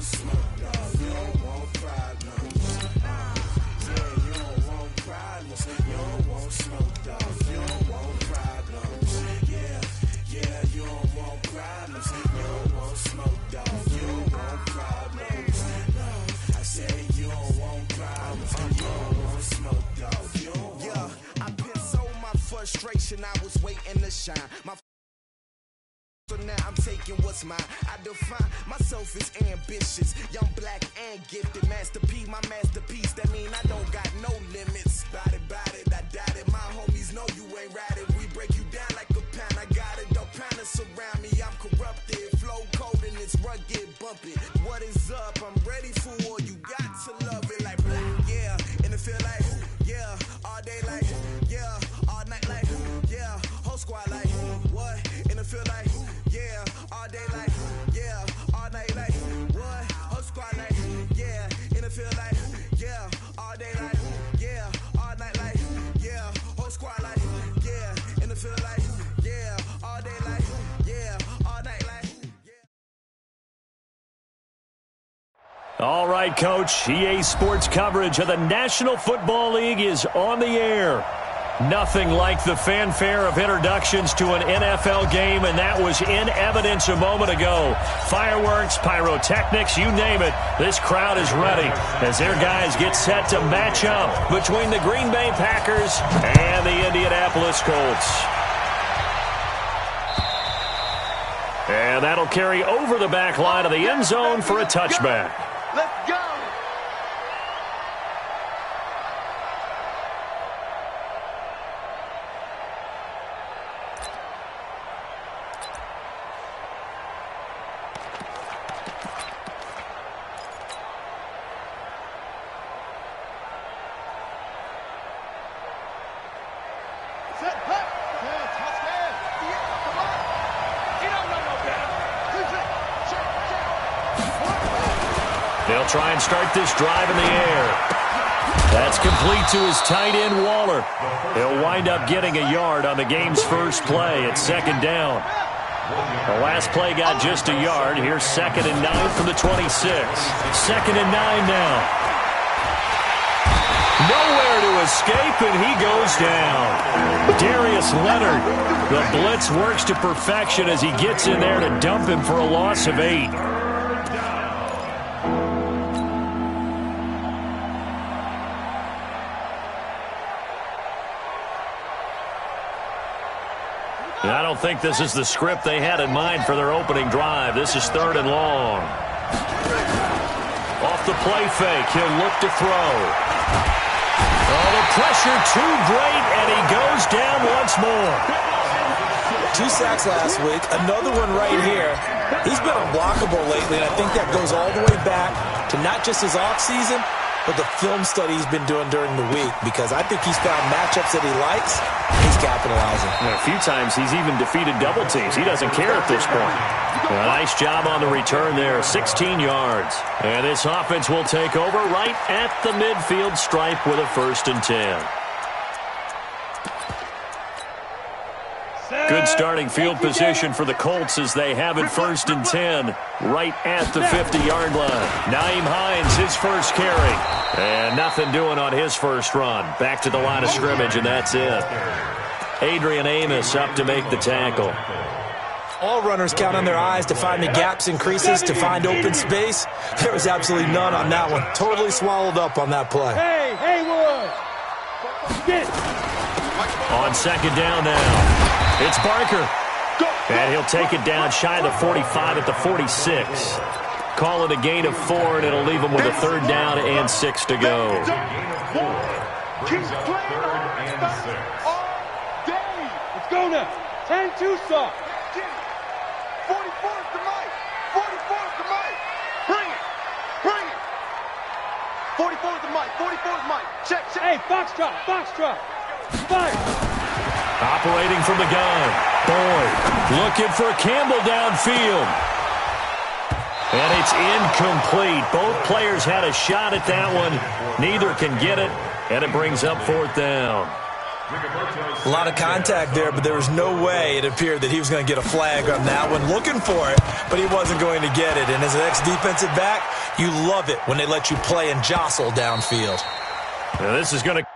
smoke, dog. You don't want problems. Yeah, you don't want problems. You don't want smoke, dog. You don't want problems. Yeah, you don't want problems. You don't want smoke, dog. You don't want problems. No, I said you don't want problems. You don't want smoke, dog. You don't want. Yeah, I've been so my frustration. I was waiting to shine. So now I'm taking what's mine. I define myself as ambitious, young, black, and gifted. Master P, my masterpiece. That mean I don't got no limits. Bout it, I doubt it. My homies know you ain't ratted. We break you down like a pound. I got it. Don't panic surround me. I'm corrupted. Flow cold and it's rugged, bumpy. What is up? I'm ready for war. You got to love it like black, yeah. And it feel like, yeah. All day like, yeah. All night like, yeah. Whole squad like, what? And it feel like, yeah, all day like, yeah, all night like, what? Whole squad like, yeah, and it feel like, yeah, all day like, yeah, all night like, yeah, whole squad like, yeah, and it feel like, yeah, all day like, yeah, all night like, yeah. All right, Coach, EA Sports coverage of the National Football League is on the air. Nothing like the fanfare of introductions to an NFL game, and that was in evidence a moment ago. Fireworks, pyrotechnics, you name it. This crowd is ready as their guys get set to match up between the Green Bay Packers and the Indianapolis Colts. And that'll carry over the back line of the end zone for a touchback. Let's go! They'll try and start this drive in the air. That's complete to his tight end, Waller. He'll wind up getting a yard on the game's first play. It's second down. The last play got just a yard. Here's 2nd and 9 from the 26. 2nd and 9 now. Nowhere to escape, and he goes down. Darius Leonard. The blitz works to perfection as he gets in there to dump him for a loss of 8. I don't think this is the script they had in mind for their opening drive. This is 3rd and long. Off the play fake, he'll look to throw. Oh, the pressure too great, and he goes down once more. 2 sacks last week, another one right here. He's been unblockable lately, and I think that goes all the way back to not just his offseason, but the film study he's been doing during the week, because I think he's found matchups that he likes. He's capitalizing. And a few times he's even defeated double teams. He doesn't care at this point. A nice job on the return there, 16 yards. And this offense will take over right at the midfield stripe with a 1st and 10. Good starting field position for the Colts as they have it 1st and 10 right at the 50-yard line. Nyheim Hines, his first carry. And nothing doing on his first run. Back to the line of scrimmage, and that's it. Adrian Amos up to make the tackle. All runners count on their eyes to find the gaps and creases, to find open space. There was absolutely none on that one. Totally swallowed up on that play. Hey, Haywood! Get it. On 2nd down now. It's Barker. And he'll take it down shy of the 45 at the 46. Call it a gain of 4, and it'll leave him with a 3rd down and 6 to go. Keep playing all day. Let's go now. 10-2 stop. 44's the mic. 44's the mic. Bring it. Bring it. 44's the mic. 44's mic. Check. Hey, Foxtrot. Fire. Operating from the gun. Boyd looking for Campbell downfield. And it's incomplete. Both players had a shot at that one. Neither can get it, and it brings up 4th down. A lot of contact there, but there was no way it appeared that he was going to get a flag on that one. Looking for it, but he wasn't going to get it. And as an ex-defensive back, you love it when they let you play and jostle downfield. Now this is going to...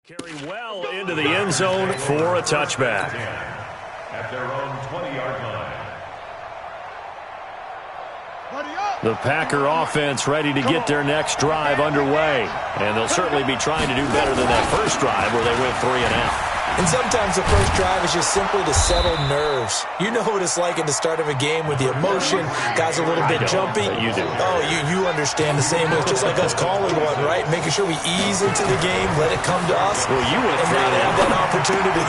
carry well into the end zone for a touchback. At their own 20-yard line. The Packer offense ready to get their next drive underway. And they'll certainly be trying to do better than that first drive where they went 3 and out. And sometimes the first drive is just simply to settle nerves. You know what it's like at the start of a game with the emotion. Guys are a little bit jumpy. You do. Oh, you understand the same way. It's just like us calling one, right? Making sure we ease into the game, let it come to us. Well, you went and 3 now and they out. have that opportunity.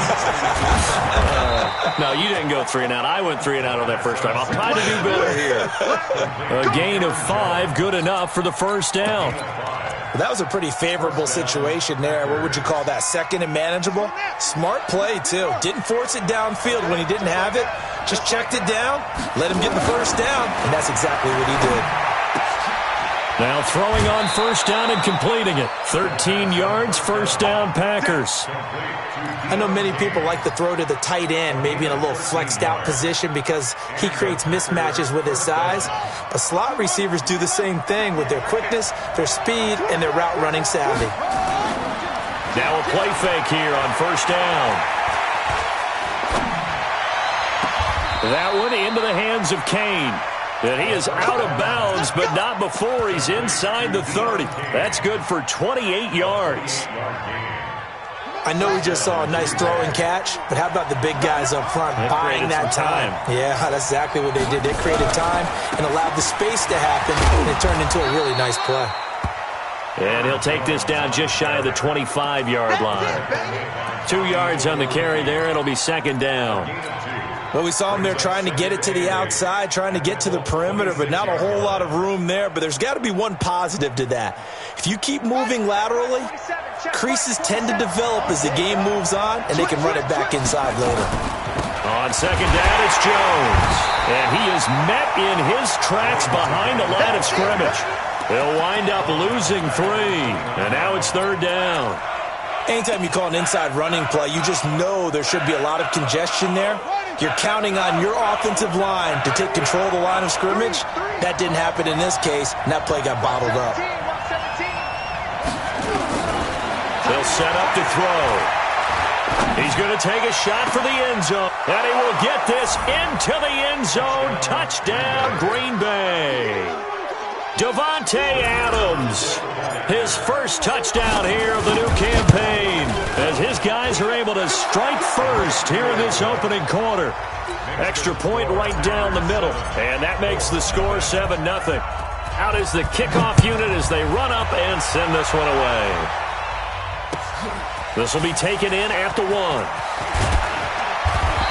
No, you didn't go 3 and out. I went 3 and out on that first drive. I'll try to do better here. A gain of 5, good enough for the first down. Well, that was a pretty favorable situation there. What would you call that? Second and manageable? Smart play, too. Didn't force it downfield when he didn't have it. Just checked it down, let him get the first down, and that's exactly what he did. Now throwing on first down and completing it. 13 yards, first down, Packers. I know many people like to throw to the tight end, maybe in a little flexed out position because he creates mismatches with his size. But slot receivers do the same thing with their quickness, their speed, and their route running savvy. Now a play fake here on first down. That one into the hands of Kane. And he is out of bounds, but not before he's inside the 30. That's good for 28 yards. I know we just saw a nice throw and catch, but how about the big guys up front buying that time? Yeah, that's exactly what they did. They created time and allowed the space to happen, and it turned into a really nice play. And he'll take this down just shy of the 25-yard line. 2 yards on the carry there. It'll be second down. Well, we saw him there trying to get it to the outside, trying to get to the perimeter, but not a whole lot of room there. But there's got to be one positive to that. If you keep moving laterally, creases tend to develop as the game moves on, and they can run it back inside later. On second down, it's Jones. And he is met in his tracks behind the line of scrimmage. They'll wind up losing 3. And now it's third down. Anytime you call an inside running play, you just know there should be a lot of congestion there. You're counting on your offensive line to take control of the line of scrimmage. That didn't happen in this case, and that play got bottled up. They'll set up to throw. He's going to take a shot for the end zone. And he will get this into the end zone. Touchdown, Green Bay. Davante Adams, his first touchdown here of the new campaign, as his guys are able to strike first here in this opening quarter. Extra point right down the middle, and that makes the score 7-0. Out is the kickoff unit as they run up and send this one away. This will be taken in at the 1.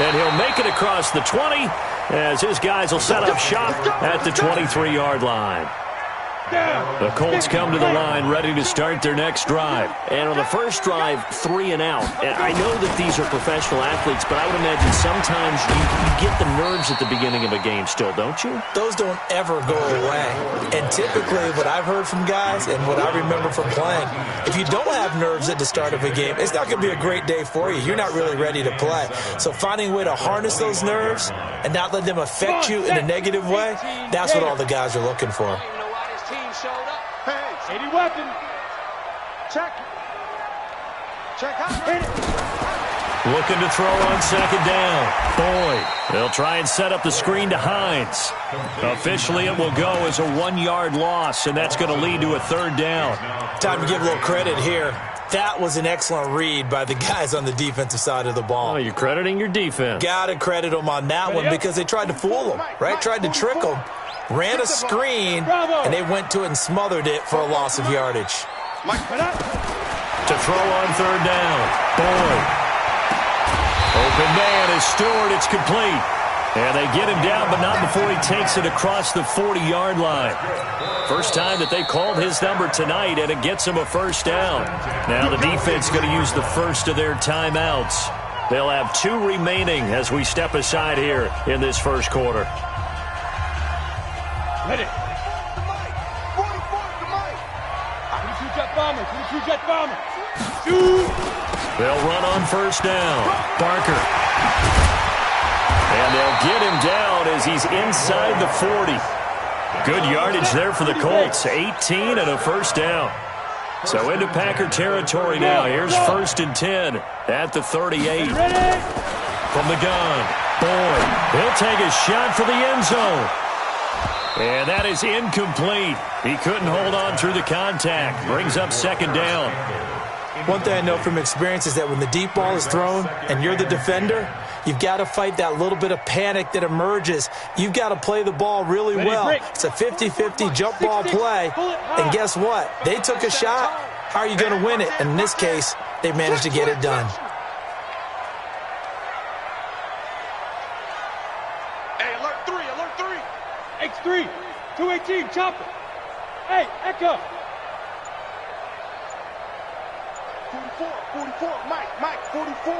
And he'll make it across the 20 as his guys will set up shop at the 23-yard line. The Colts come to the line ready to start their next drive. And on the first drive, 3 and out. And I know that these are professional athletes, but I would imagine sometimes you get the nerves at the beginning of a game still, don't you? Those don't ever go away. And typically what I've heard from guys and what I remember from playing, if you don't have nerves at the start of a game, it's not going to be a great day for you. You're not really ready to play. So finding a way to harness those nerves and not let them affect you in a negative way, that's what all the guys are looking for. Showed up. Hey, 80 weapon. Check. Check out. Hit it. Looking to throw on second down. Boyd. They'll try and set up the screen to Hines. Officially, it will go as a 1-yard loss, and that's going to lead to a third down. Time to give a little credit here. That was an excellent read by the guys on the defensive side of the ball. Oh, you're crediting your defense. Got to credit them on that one because they tried to fool them, right? Tried to trick them. Ran a screen, and they went to it and smothered it for a loss of yardage. To throw on third down. Boyd. Open man is Stewart. It's complete. And they get him down, but not before he takes it across the 40-yard line. First time that they called his number tonight, and it gets him a first down. Now the defense going to use the first of their timeouts. They'll have 2 remaining as we step aside here in this first quarter. Ready. They'll run on first down. Barker. And they'll get him down as he's inside the 40. Good yardage there for the Colts. 18 and a first down. So into Packer territory now. Here's first and 10 at the 38. From the gun, Boyd. He'll take a shot for the end zone. And that is incomplete. He couldn't hold on through the contact. Brings up second down. One thing I know from experience is that when the deep ball is thrown and you're the defender, you've got to fight that little bit of panic that emerges. You've got to play the ball really well. It's a 50-50 jump ball play. And guess what? They took a shot. How are you going to win it? And in this case, they managed to get it done. Hey, alert 3. X3, 218, chopper. Hey, Echo. 44, Mike, 44.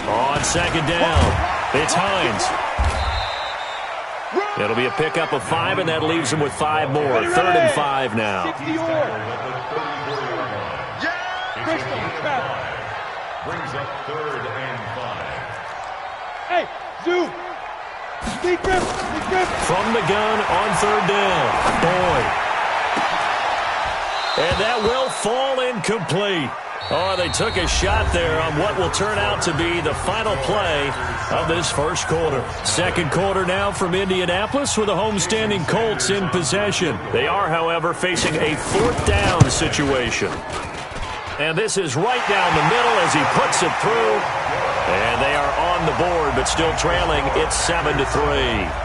On second down, it's Hines. It'll be a pickup of 5, and that leaves them with 5 more. Third and 5 now. Brings up third and 5. Hey, Zoo. Steve Griffin. From the gun on third down, Boyd. And that will fall incomplete. Oh, they took a shot there on what will turn out to be the final play of this first quarter. Second quarter now from Indianapolis with the homestanding Colts in possession. They are, however, facing a fourth down situation. And this is right down the middle as he puts it through. And they are on the board, but still trailing. It's 7-3.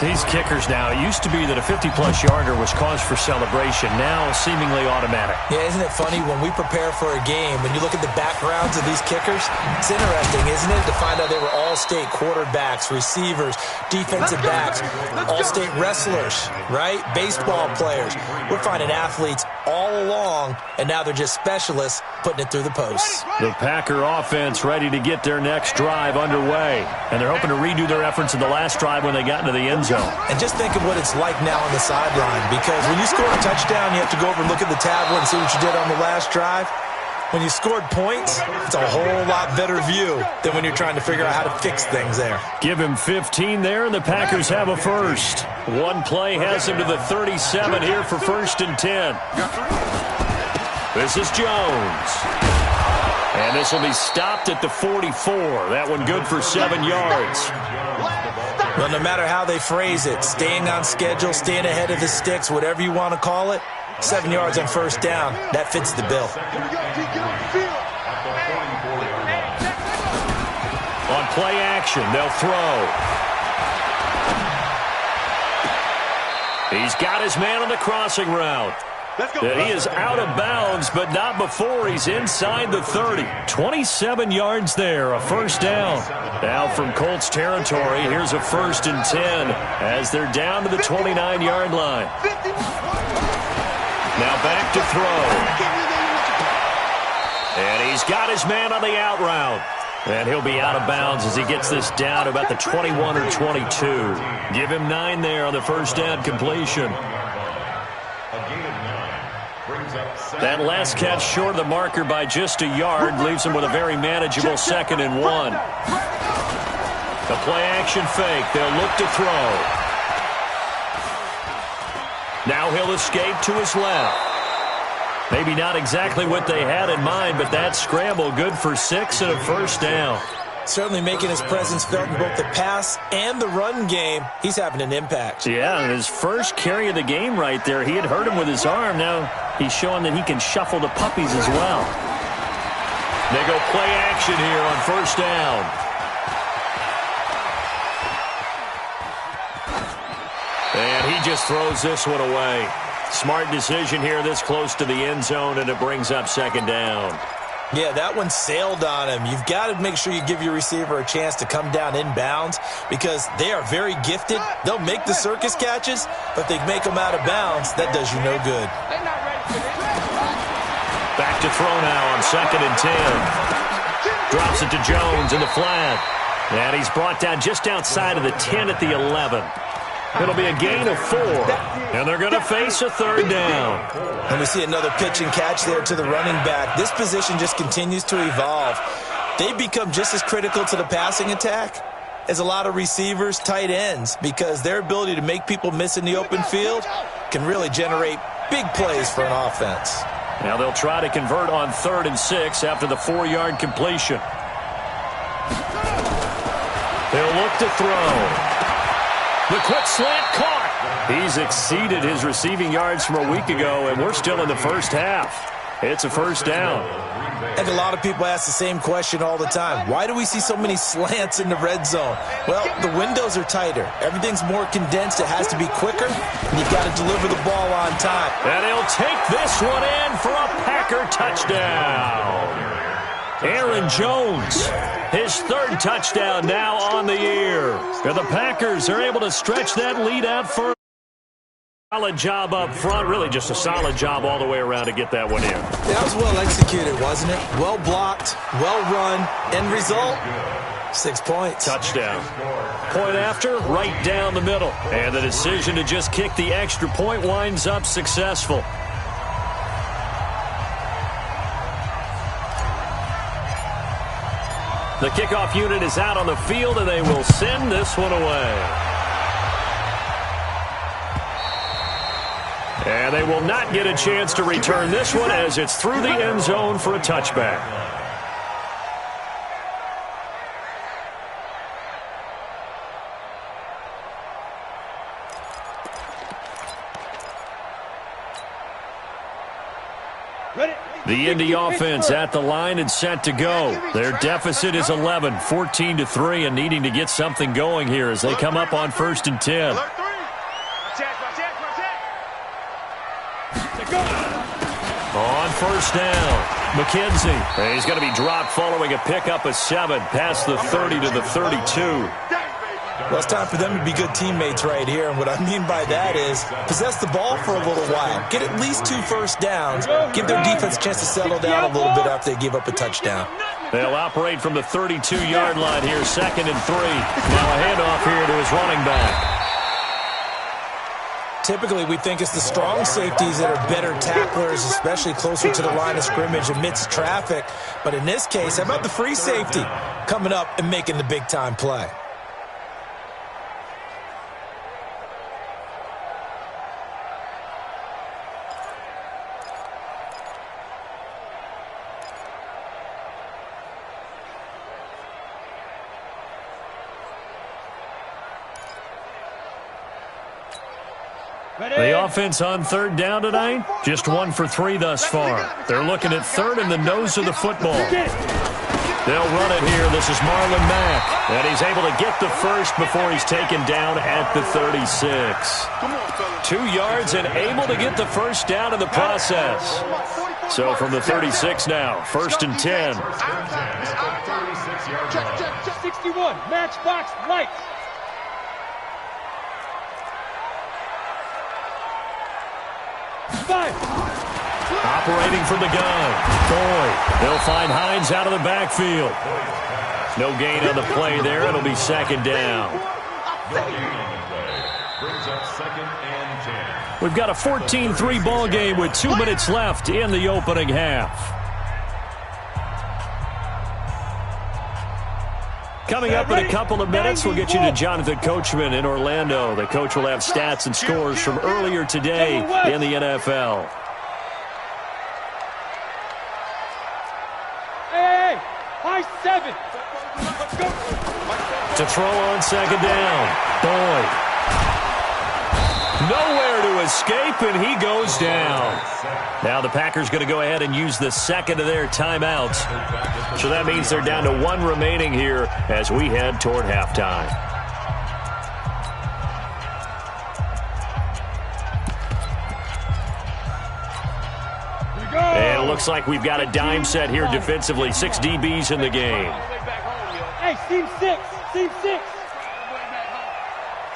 These kickers now, it used to be that a 50-plus yarder was cause for celebration. Now seemingly automatic. Yeah, isn't it funny when we prepare for a game, when you look at the backgrounds of these kickers, it's interesting, isn't it, to find out they were all-state quarterbacks, receivers, defensive backs, all-state wrestlers, right? Baseball players. We're finding athletes all along, and now they're just specialists putting it through the posts. The Packer offense ready to get their next drive underway, and they're hoping to redo their efforts in the last drive when they got into the end zone. And just think of what it's like now on the sideline, because when you score a touchdown, you have to go over and look at the tablet and see what you did on the last drive. When you scored points, it's a whole lot better view than when you're trying to figure out how to fix things there. Give him 15 there, and the Packers have a first. One play has him to the 37 here for first and 10. This is Jones. And this will be stopped at the 44. That one good for 7 yards. Well, no matter how they phrase it, staying on schedule, staying ahead of the sticks, whatever you want to call it, 7 yards on first down, that fits the bill. On play action, they'll throw. He's got his man on the crossing route. He is out of bounds, but not before he's inside the 30. 27 yards there, a first down. Now from Colts territory, here's a first and 10 as they're down to the 29-yard line. Now back to throw. And he's got his man on the out route. And he'll be out of bounds as he gets this down to about the 21 or 22. Give him 9 there on the first down completion. That last catch short of the marker by just a yard leaves him with a very manageable 2nd and 1. The play action fake. They'll look to throw. Now he'll escape to his left. Maybe not exactly what they had in mind, but that scramble good for 6 and a first down. Certainly making his presence felt in both the pass and the run game. He's having an impact. Yeah, and his first carry of the game right there, he had hurt him with his arm. Now he's showing that he can shuffle the puppies as well. They go play action here on first down. And he just throws this one away. Smart decision here this close to the end zone, and it brings up second down. Yeah, that one sailed on him. You've got to make sure you give your receiver a chance to come down inbounds because they are very gifted. They'll make the circus catches, but if they make them out of bounds, that does you no good. Back to throw now on 2nd and 10. Drops it to Jones in the flat. And he's brought down just outside of the 10 at the 11. It'll be a gain of 4, and they're going to face a 3rd down. And we see another pitch and catch there to the running back. This position just continues to evolve. They become just as critical to the passing attack as a lot of receivers, tight ends, because their ability to make people miss in the open field can really generate big plays for an offense. Now they'll try to convert on 3rd and 6 after the 4-yard completion. They'll look to throw. The quick slant caught. He's exceeded his receiving yards from a week ago, and we're still in the first half. It's a 1st down. And a lot of people ask the same question all the time. Why do we see so many slants in the red zone? Well, the windows are tighter. Everything's more condensed. It has to be quicker, and you've got to deliver the ball on time. And he'll take this one in for a Packer touchdown. Aaron Jones, his 3rd touchdown now on the year. And the Packers are able to stretch that lead out for a solid job up front. Really just a solid job all the way around to get that one in. That was well executed, wasn't it? Well blocked, well run. End result, 6 points. Touchdown. Point after, right down the middle. And the decision to just kick the extra point winds up successful. The kickoff unit is out on the field, and they will send this one away. And they will not get a chance to return this one as it's through the end zone for a touchback. The Indy offense at the line and set to go. Their deficit is 11, 14-3, and needing to get something going here as they come up on 1st and 10. On 1st down, McKenzie. He's going to be dropped following a pickup of 7 past the 30 to the 32. Well, it's time for them to be good teammates right here, and what I mean by that is possess the ball for a little while. Get at least 2 first downs. Give their defense a chance to settle down a little bit after they give up a touchdown. They'll operate from the 32-yard line here, 2nd and 3. Now a handoff here to his running back. Typically, we think it's the strong safeties that are better tacklers, especially closer to the line of scrimmage amidst traffic. But in this case, how about the free safety coming up and making the big-time play? The offense on 3rd down tonight, just 1 for 3 thus far. They're looking at 3rd in the nose of the football. They'll run it here. This is Marlon Mack. And he's able to get the first before he's taken down at the 36. 2 yards and able to get the first down in the process. So from the 36 now, 1st and 10. 61, matchbox lights. Operating from the gun. Boyd. They'll find Hines out of the backfield. No gain on the play there. It'll be 2nd down. We've got a 14-3 ball game with 2 minutes left in the opening half. Coming up in a couple of minutes, we'll get you to Jonathan Coachman in Orlando. The coach will have stats and scores from earlier today in the NFL. Hey, high 7. Let's go. To throw on 2nd down. Boyd. Nowhere to escape, and he goes down. Now the Packers going to go ahead and use the 2nd of their timeouts. So that means they're down to 1 remaining here as we head toward halftime. And it looks looks like we've got a dime set here defensively. 6 DBs in the game. Hey, team 6. Team 6.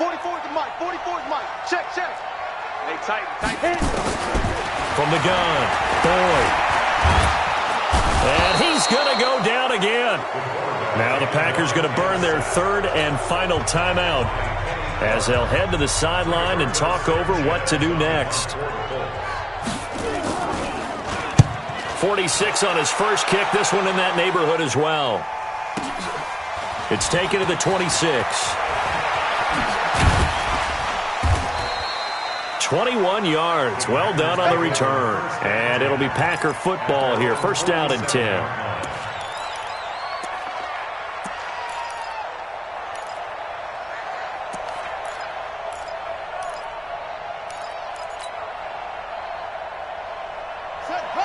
44 to Mike. 44 to Mike. Check. Hey, tight. From the gun, Boyd. And he's going to go down again. Now the Packers going to burn their 3rd and final timeout as they'll head to the sideline and talk over what to do next. 46 on his first kick. This one in that neighborhood as well. It's taken to the 26. 21 yards. Well done on the return. And it'll be Packer football here. First down and 10.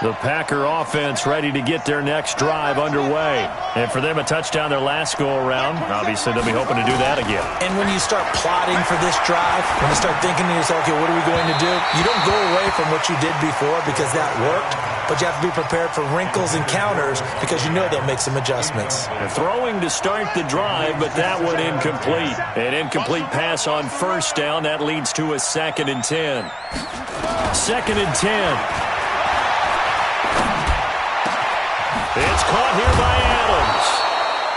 The Packer offense ready to get their next drive underway. And for them, a touchdown their last go-around. Obviously, they'll be hoping to do that again. And when you start plotting for this drive, when you start thinking to yourself, okay, what are we going to do? You don't go away from what you did before because that worked, but you have to be prepared for wrinkles and counters because you know they'll make some adjustments. And throwing to start the drive, but that one incomplete. An incomplete pass on first down. That leads to a 2nd and 10. 2nd and 10. It's caught here by Adams.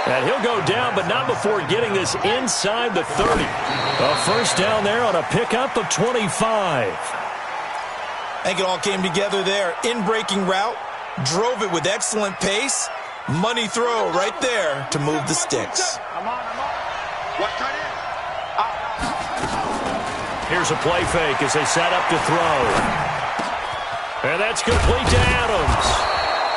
And he'll go down, but not before getting this inside the 30. A first down there on a pickup of 25. I think it all came together there. In-breaking route, drove it with excellent pace. Money throw right there to move the sticks. Here's a play fake as they set up to throw. And that's complete to Adams.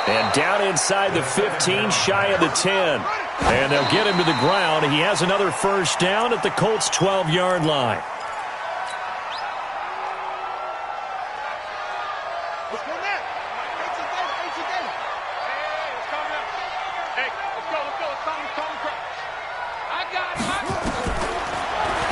And down inside the 15, shy of the 10. And they'll get him to the ground. He has another first down at the Colts' 12-yard line.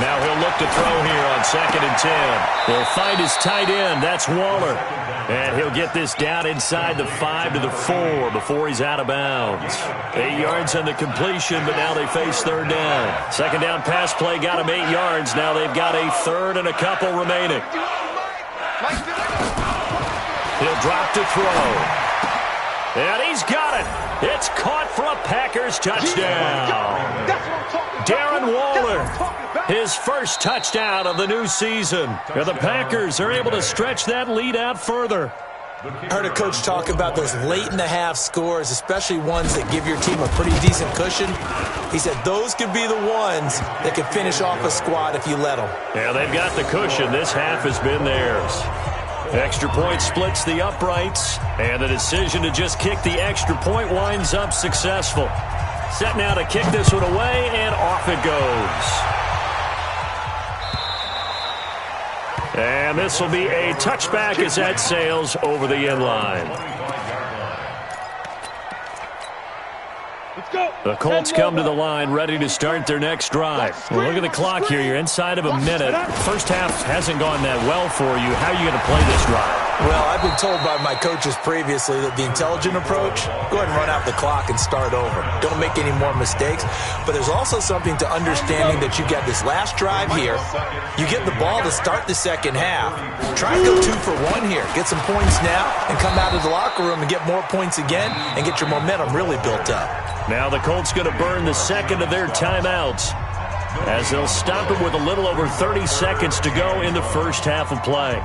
Now he'll look to throw here on 2nd and 10. He'll find his tight end. That's Waller. And he'll get this down inside the 5 to the 4 before he's out of bounds. 8 yards on the completion, but now they face 3rd down. Second down pass play got him 8 yards. Now they've got a 3rd and a couple remaining. He'll drop to throw. And he's got it. It's caught for a Packers touchdown. Darren Waller, his first touchdown of the new season. And the Packers are able to stretch that lead out further. I heard a coach talk about those late-in-the-half scores, especially ones that give your team a pretty decent cushion. He said those could be the ones that can finish off a squad if you let them. Yeah, they've got the cushion. This half has been theirs. Extra point splits the uprights, and the decision to just kick the extra point winds up successful. Set now to kick this one away, and off it goes. And this will be a touchback as that sails over the end line. The Colts come to the line ready to start their next drive. Well, look at the clock here. You're inside of a minute. First half hasn't gone that well for you. How are you going to play this drive? Well, I've been told by my coaches previously that the intelligent approach, go ahead and run out the clock and start over. Don't make any more mistakes. But there's also something to understanding that you got this last drive here. You get the ball to start the second half. Try to go 2 for 1 here. Get some points now and come out of the locker room and get more points again and get your momentum really built up. Now the Colts going to burn the second of their timeouts as they'll stop it with a little over 30 seconds to go in the first half of play.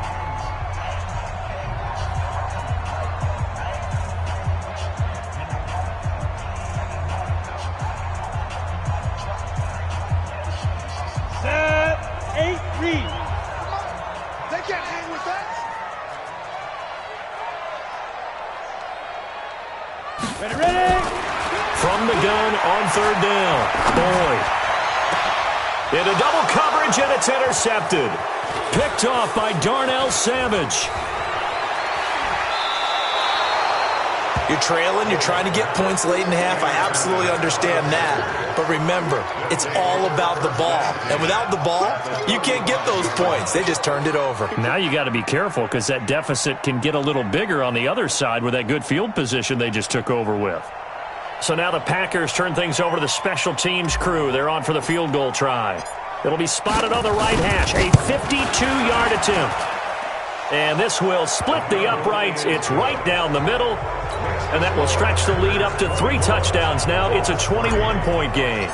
From the gun on 3rd down. Boyd. Into double coverage, and it's intercepted. Picked off by Darnell Savage. You're trailing, you're trying to get points late in the half. I absolutely understand that. But remember, it's all about the ball. And without the ball, you can't get those points. They just turned it over. Now you got to be careful because that deficit can get a little bigger on the other side with that good field position they just took over with. So now the Packers turn things over to the special teams crew. They're on for the field goal try. It'll be spotted on the right hash. A 52-yard attempt. And this will split the uprights. It's right down the middle. And that will stretch the lead up to 3 touchdowns now. It's a 21-point game.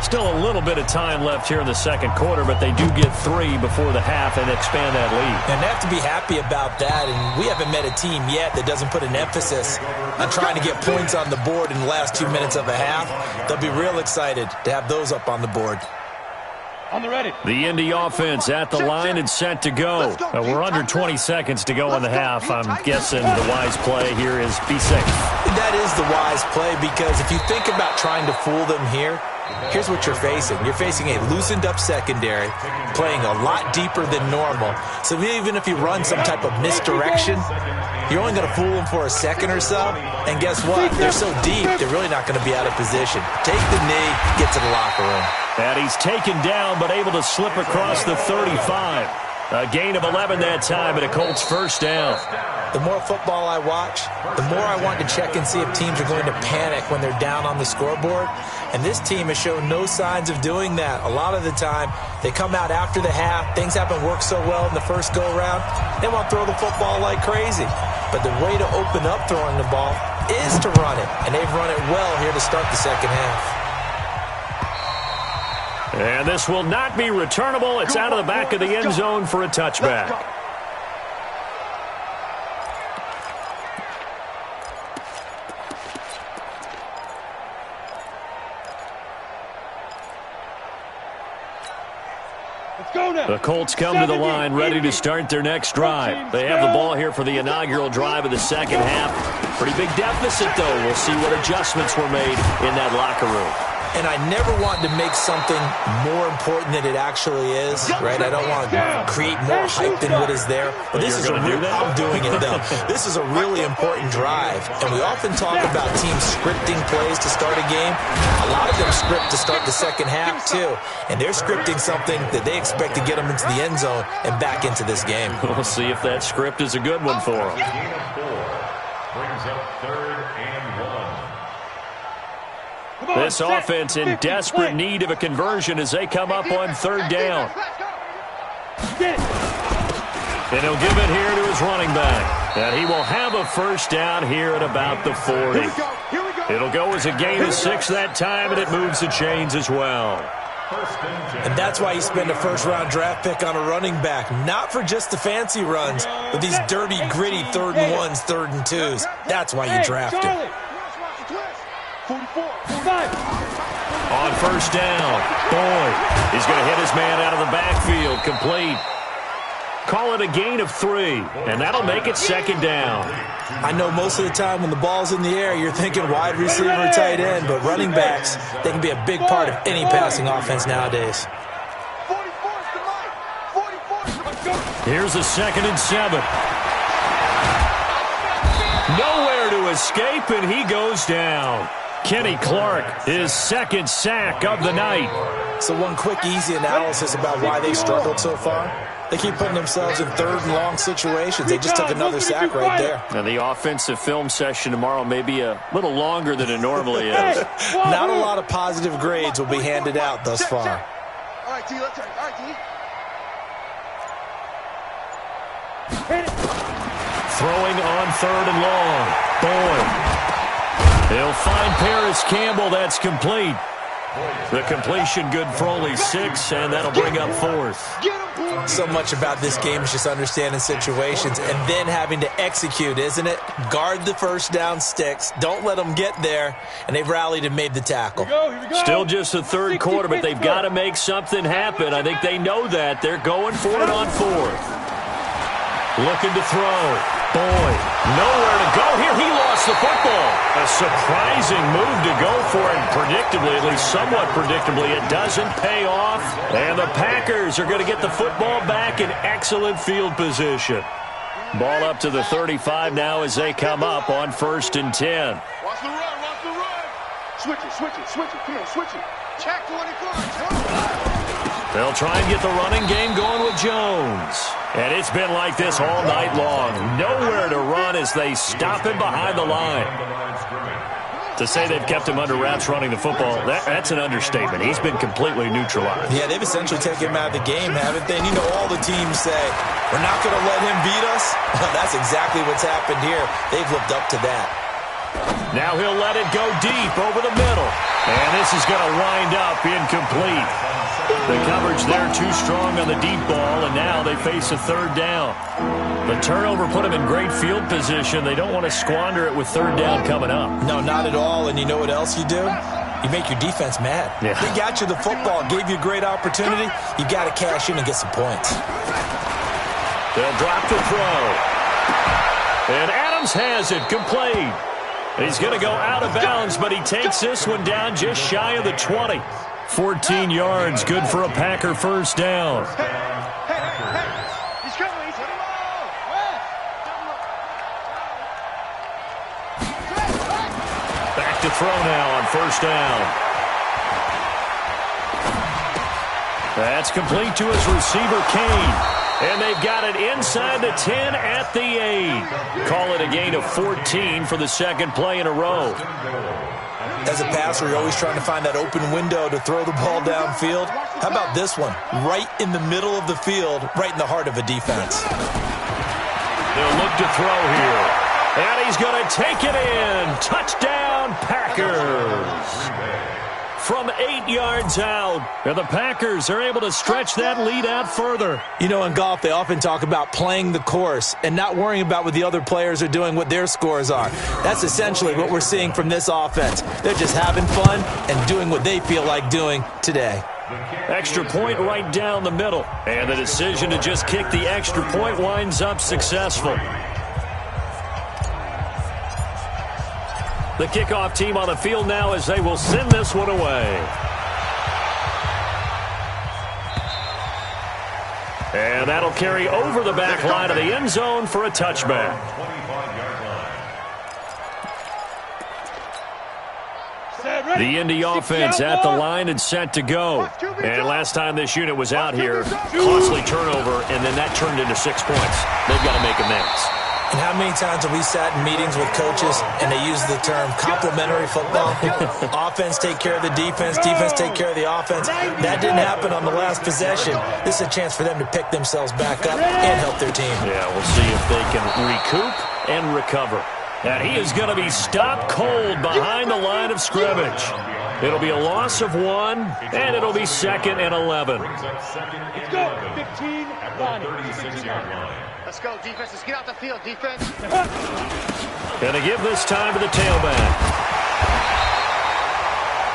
Still a little bit of time left here in the second quarter, but they do get 3 before the half and expand that lead. And they have to be happy about that. And we haven't met a team yet that doesn't put an emphasis on trying to get points on the board in the last 2 minutes of a half. They'll be real excited to have those up on the board. On the ready. The Indy offense at the line and set to go. We're under 20 seconds to go in the half. I'm guessing the wise play here is be safe. That is the wise play because if you think about trying to fool them here, here's what you're facing. You're facing a loosened up secondary, playing a lot deeper than normal. So even if you run some type of misdirection, you're only going to fool them for a second or so. And guess what? They're so deep, they're really not going to be out of position. Take the knee, get to the locker room. And he's taken down but able to slip across the 35. A gain of 11 that time and a Colts first down. The more football I watch, the more I want to check and see if teams are going to panic when they're down on the scoreboard. And this team has shown no signs of doing that. A lot of the time, they come out after the half. Things haven't worked so well in the first go-around. They want to throw the football like crazy. But the way to open up throwing the ball is to run it. And they've run it well here to start the second half. And this will not be returnable. It's out of the back of the end zone for a touchback. The Colts come to the line ready to start their next drive. They have the ball here for the inaugural drive of the second half. Pretty big deficit, though. We'll see what adjustments were made in that locker room. And I never want to make something more important than it actually is, right? I don't want to create more hype than what is there. But this is I'm doing it, though. This is a really important drive. And we often talk about teams scripting plays to start a game. A lot of them script to start the second half, too. And they're scripting something that they expect to get them into the end zone and back into this game. We'll see if that script is a good one for them. Brings up 3rd and 1. This offense in desperate need of a conversion as they come up on 3rd down. And he'll give it here to his running back. And he will have a first down here at about the 40. It'll go as a gain of 6 that time, and it moves the chains as well. And that's why you spend a first-round draft pick on a running back. Not for just the fancy runs, but these dirty, gritty 3rd and 1s, 3rd and 2s. That's why you draft him. On first down, Boyd is going to hit his man out of the backfield, complete. Call it a gain of 3, and that'll make it 2nd down. I know most of the time when the ball's in the air, you're thinking wide receiver or tight end, but running backs, they can be a big part of any passing offense nowadays. Here's a 2nd and 7. Nowhere to escape, and he goes down. Kenny Clark, his 2nd sack of the night. So one quick, easy analysis about why they've struggled so far. They keep putting themselves in 3rd and long situations. They just took another sack right there. And the offensive film session tomorrow may be a little longer than it normally is. Not a lot of positive grades will be handed out thus far. All right, D, let's turn. All right, D. Throwing on 3rd and long. Boyd. He'll find Paris Campbell. That's complete. The completion good for only 6, and that'll bring up 4th. So much about this game is just understanding situations and then having to execute, isn't it? Guard the first down sticks. Don't let them get there, and they've rallied and made the tackle. Here we go. Still just the 3rd quarter, but they've got to make something happen. I think they know that. They're going for it on 4th. Looking to throw. Boyd, nowhere to go here. He lost the football. A surprising move to go for it. Predictably, at least somewhat predictably, it doesn't pay off. And the Packers are going to get the football back in excellent field position. Ball up to the 35 now as they come up on 1st and 10. Watch the run, watch the run. Switch it. Come on, switch it. Check 24. They'll try and get the running game going with Jones. And it's been like this all night long. Nowhere to run as they stop him behind the line. To say they've kept him under wraps running the football, that's an understatement. He's been completely neutralized. Yeah, they've essentially taken him out of the game, haven't they? And you know, all the teams say, we're not going to let him beat us. That's exactly what's happened here. They've lived up to that. Now he'll let it go deep over the middle. And this is going to wind up incomplete. The coverage there too strong on the deep ball, and now they face a 3rd down. The turnover put them in great field position. They don't want to squander it with 3rd down coming up. No, not at all. And you know what else you do? You make your defense mad. Yeah. They got you the football, gave you a great opportunity. You got to cash in and get some points. They'll drop the throw. And Adams has it, complete. He's going to go out of bounds, but he takes this one down just shy of the 20. 14 yards, good for a Packer 1st down. He's coming. Back to throw now on 1st down. That's complete to his receiver, Kane. And they've got it inside the 10 at the 8. Call it a gain of 14 for the 2nd play in a row. As a passer, you're always trying to find that open window to throw the ball downfield. How about this one? Right in the middle of the field, right in the heart of a defense. They'll look to throw here. And he's going to take it in. Touchdown, Packers. From 8 yards out. And the Packers are able to stretch that lead out further. You know, in golf, they often talk about playing the course and not worrying about what the other players are doing, what their scores are. That's essentially what we're seeing from this offense. They're just having fun and doing what they feel like doing today. Extra point right down the middle. And the decision to just kick the extra point winds up successful. The kickoff team on the field now as they will send this one away. And that'll carry over the back line of the end zone for a touchback. The Indy offense at the line and set to go. And last time this unit was out here, costly turnover, and then that turned into 6 points. They've got to make amends. And how many times have we sat in meetings with coaches and they use the term complementary football? Offense take care of the defense, defense take care of the offense. That didn't happen on the last possession. This is a chance for them to pick themselves back up and help their team. Yeah, we'll see if they can recoup and recover. And he is going to be stopped cold behind the line of scrimmage. It'll be a loss of 1, and it'll be 2nd and 11. Let's go. 15, Lonnie. 36-yard line. Let's go, defense. Let's get out the field, defense. Going to give this time to the tailback.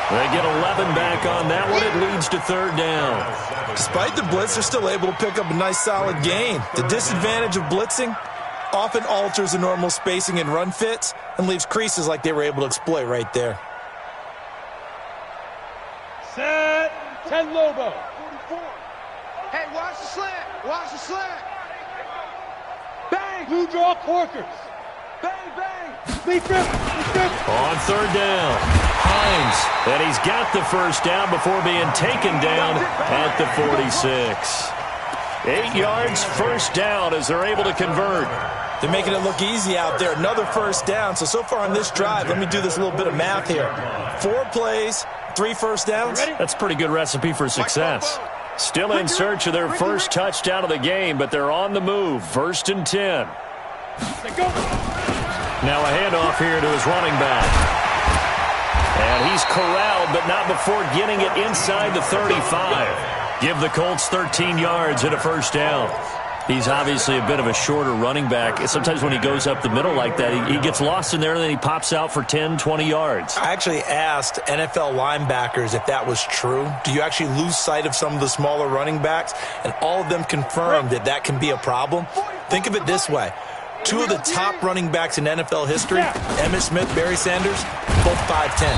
They get 11 back on that one. It leads to 3rd down. Despite the blitz, they're still able to pick up a nice, solid gain. The disadvantage of blitzing often alters the normal spacing and run fits and leaves creases like they were able to exploit right there. Set. 10 Lobo. 44. Hey, watch the slant. Watch the slant. Bang. Blue draw Corkers. Bang, bang. Lee Griffin. On 3rd down, Hines. And he's got the 1st down before being taken down at the 46. 8 yards, 1st down as they're able to convert. They're making it look easy out there. Another 1st down. So far on this drive, let me do this little bit of math here. 4 plays, 3 1st downs. That's a pretty good recipe for success. Still in search of their first touchdown of the game, but they're on the move. 1st and 10. Now a handoff here to his running back. And he's corralled, but not before getting it inside the 35. Give the Colts 13 yards and a 1st down. He's obviously a bit of a shorter running back. Sometimes when he goes up the middle like that, he gets lost in there, and then he pops out for 10, 20 yards. I actually asked NFL linebackers if that was true. Do you actually lose sight of some of the smaller running backs? And all of them confirmed that that can be a problem. Think of it this way. 2 of the top running backs in NFL history, Emmitt Smith, Barry Sanders, both 5'10".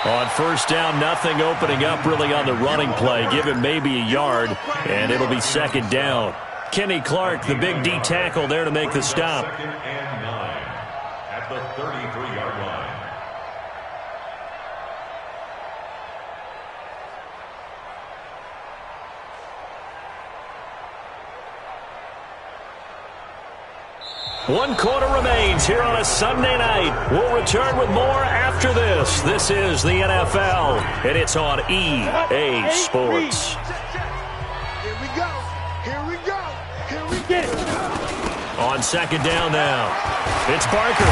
On 1st down, nothing opening up really on the running play. Give him maybe a yard, and it'll be 2nd down. Kenny Clark, the big D tackle there to make the stop. 2nd and 9 at the 33-yard line. One quarter remains here on a Sunday night. We'll return with more after this. This is the NFL, and it's on EA Sports. Here we go. Here we go. Here we get it. On second down now, it's Barker.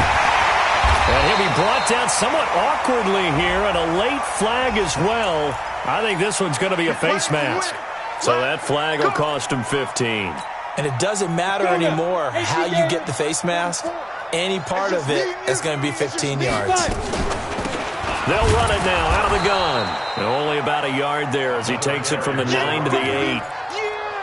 And he'll be brought down somewhat awkwardly here, and a late flag as well. I think this one's going to be a face mask. So that flag will cost him 15. And it doesn't matter anymore how you get the face mask. Any part of it is going to be 15 yards. They'll run it now out of the gun. And only about a yard there as he takes it from the 9 to the 8.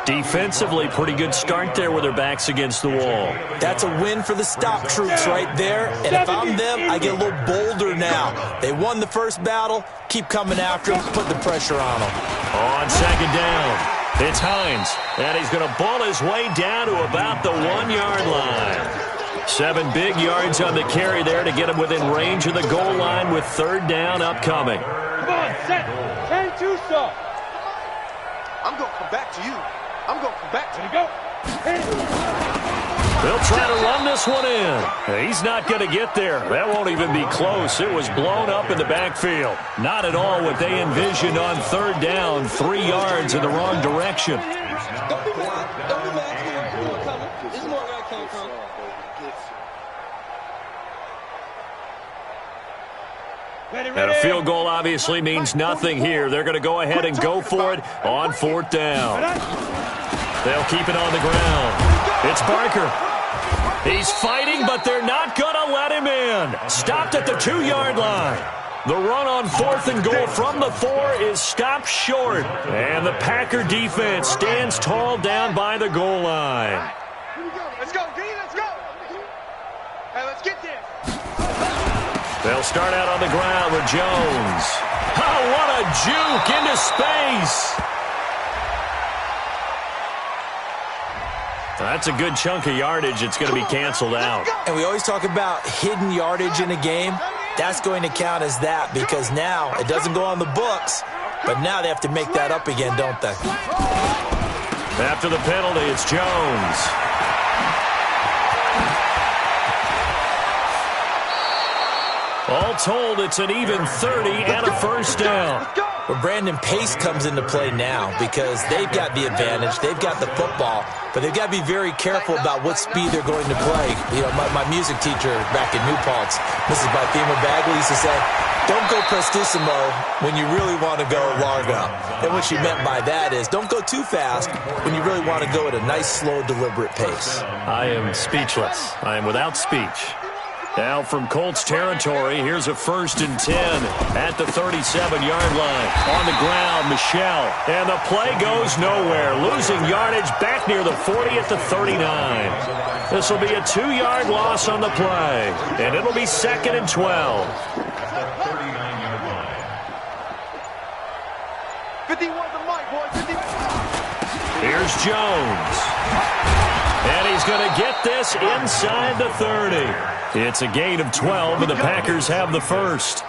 Defensively, pretty good start there with their backs against the wall. That's a win for the stop troops right there. And if I'm them, I get a little bolder now. They won the first battle. Keep coming after them. Put the pressure on them. On second down, it's Hines. And he's going to ball his way down to about the 1-yard line. 7 big yards on the carry there to get him within range of the goal line with third down upcoming. Come on, set. 10-2 stop. I'm going to come back to you. I'm going to come back to you. Go. They'll try to run this one in. He's not going to get there. That won't even be close. It was blown up in the backfield. Not at all what they envisioned on third down. 3 yards in the wrong direction. Don't be mad. Don't be mad. There's more coming. There's more where I came from. And a field goal obviously means nothing here. They're going to go ahead and go for it on fourth down. They'll keep it on the ground. It's Barker. He's fighting, but they're not going to let him in. Stopped at the 2-yard line. The run on fourth and goal from the 4 is stopped short. And the Packer defense stands tall down by the goal line. Let's go, D. Let's go. Hey, let's get there. They'll start out on the ground with Jones. Oh, what a juke into space. That's a good chunk of yardage. It's going to be canceled out. And we always talk about hidden yardage in a game. That's going to count as that because now it doesn't go on the books, but now they have to make that up again, don't they? After the penalty, it's Jones. All told, it's an even 30 and a first down. Well, Brandon, pace comes into play now because they've got the advantage. They've got the football, but they've got to be very careful about what speed they're going to play. You know, my music teacher back in New Paltz, Mrs. Bythema Bagley, used to say, don't go prestissimo when you really want to go largo. And what she meant by that is don't go too fast when you really want to go at a nice, slow, deliberate pace. I am speechless. I am without speech. Now from Colts territory, here's a 1st and 10 at the 37-yard line. On the ground, Michel. And the play goes nowhere. Losing yardage back near the 40 at the 39. This will be a 2-yard loss on the play. And it'll be 2nd and 12. 39-yard line. 51 the mic, boy. 50. Here's Jones. And he's going to get this inside the 30. It's a gain of 12, and the Packers have the first.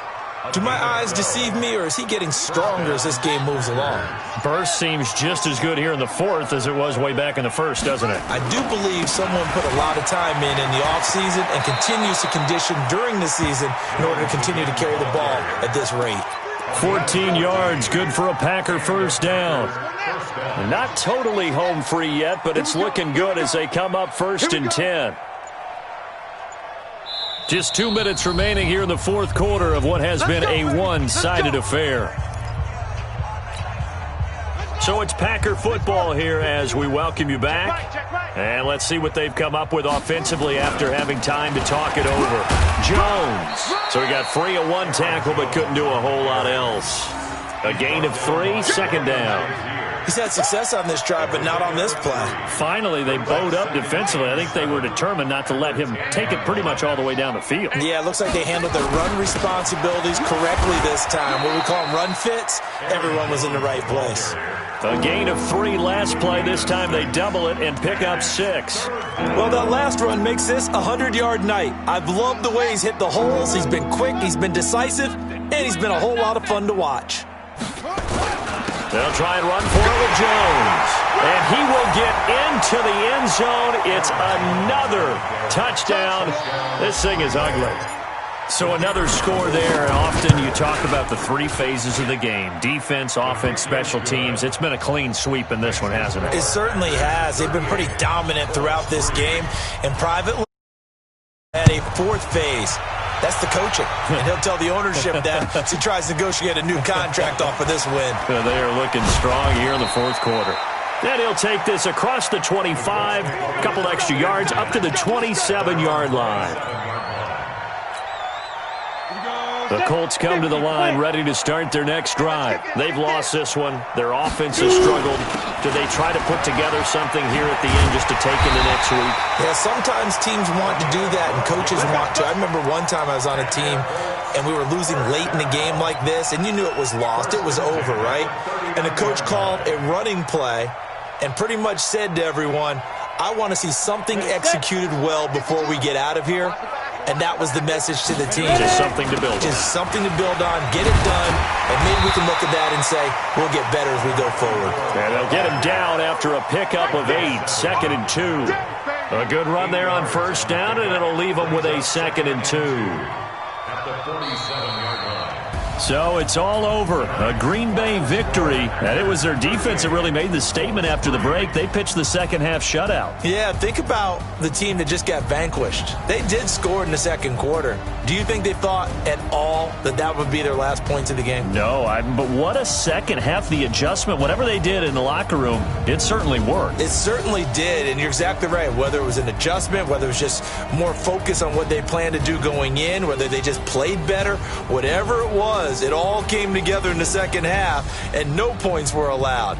Do my eyes deceive me, or is he getting stronger as this game moves along? Burst seems just as good here in the 4th as it was way back in the 1st, doesn't it? I do believe someone put a lot of time in the offseason and continues to condition during the season in order to continue to carry the ball at this rate. 14 yards, good for a Packer first down. Not totally home free yet, but it's looking good as they come up 1st and 10. Just 2 minutes remaining here in the 4th quarter of what has been a one-sided affair. So it's Packer football here as we welcome you back. And let's see what they've come up with offensively after having time to talk it over. Jones. So he got free of 1 tackle but couldn't do a whole lot else. A gain of 3, 2nd down. He's had success on this drive, but not on this play. Finally, they bowed up defensively. I think they were determined not to let him take it pretty much all the way down the field. Yeah, it looks like they handled their run responsibilities correctly this time. What we call them run fits, everyone was in the right place. A gain of 3 last play. This time they double it and pick up 6. Well, that last run makes this a 100-yard night. I've loved the way he's hit the holes. He's been quick, he's been decisive, and he's been a whole lot of fun to watch. They'll try and run for it with Jones. And he will get into the end zone. It's another touchdown. This thing is ugly. So another score there, and often you talk about the 3 phases of the game. Defense, offense, special teams. It's been a clean sweep in this one, hasn't it? It certainly has. They've been pretty dominant throughout this game. And privately, at a 4th phase. That's the coaching. And he'll tell the ownership that as he tries to negotiate a new contract off of this win. They are looking strong here in the 4th quarter. Then he'll take this across the 25, a couple extra yards, up to the 27-yard line. The Colts come to the line ready to start their next drive. They've lost this one. Their offense has struggled. Do they try to put together something here at the end just to take into next week? Yeah, sometimes teams want to do that and coaches want to. I remember one time I was on a team and we were losing late in the game like this, and you knew it was lost. It was over, right? And the coach called a running play and pretty much said to everyone, I want to see something executed well before we get out of here. And that was the message to the team. Just something to build on. Just something to build on, get it done, and maybe we can look at that and say, we'll get better as we go forward. And they'll get him down after a pickup of 8, 2nd and 2. A good run there on 1st down, and it'll leave them with a 2nd and 2. At the 47-yard line. So it's all over. A Green Bay victory. And it was their defense that really made the statement after the break. They pitched the second-half shutout. Yeah, think about the team that just got vanquished. They did score in the 2nd quarter. Do you think they thought at all that that would be their last points of the game? No, but what a second half. The adjustment, whatever they did in the locker room, it certainly worked. It certainly did, and you're exactly right. Whether it was an adjustment, whether it was just more focus on what they planned to do going in, whether they just played better, whatever it was, it all came together in the second half, and no points were allowed.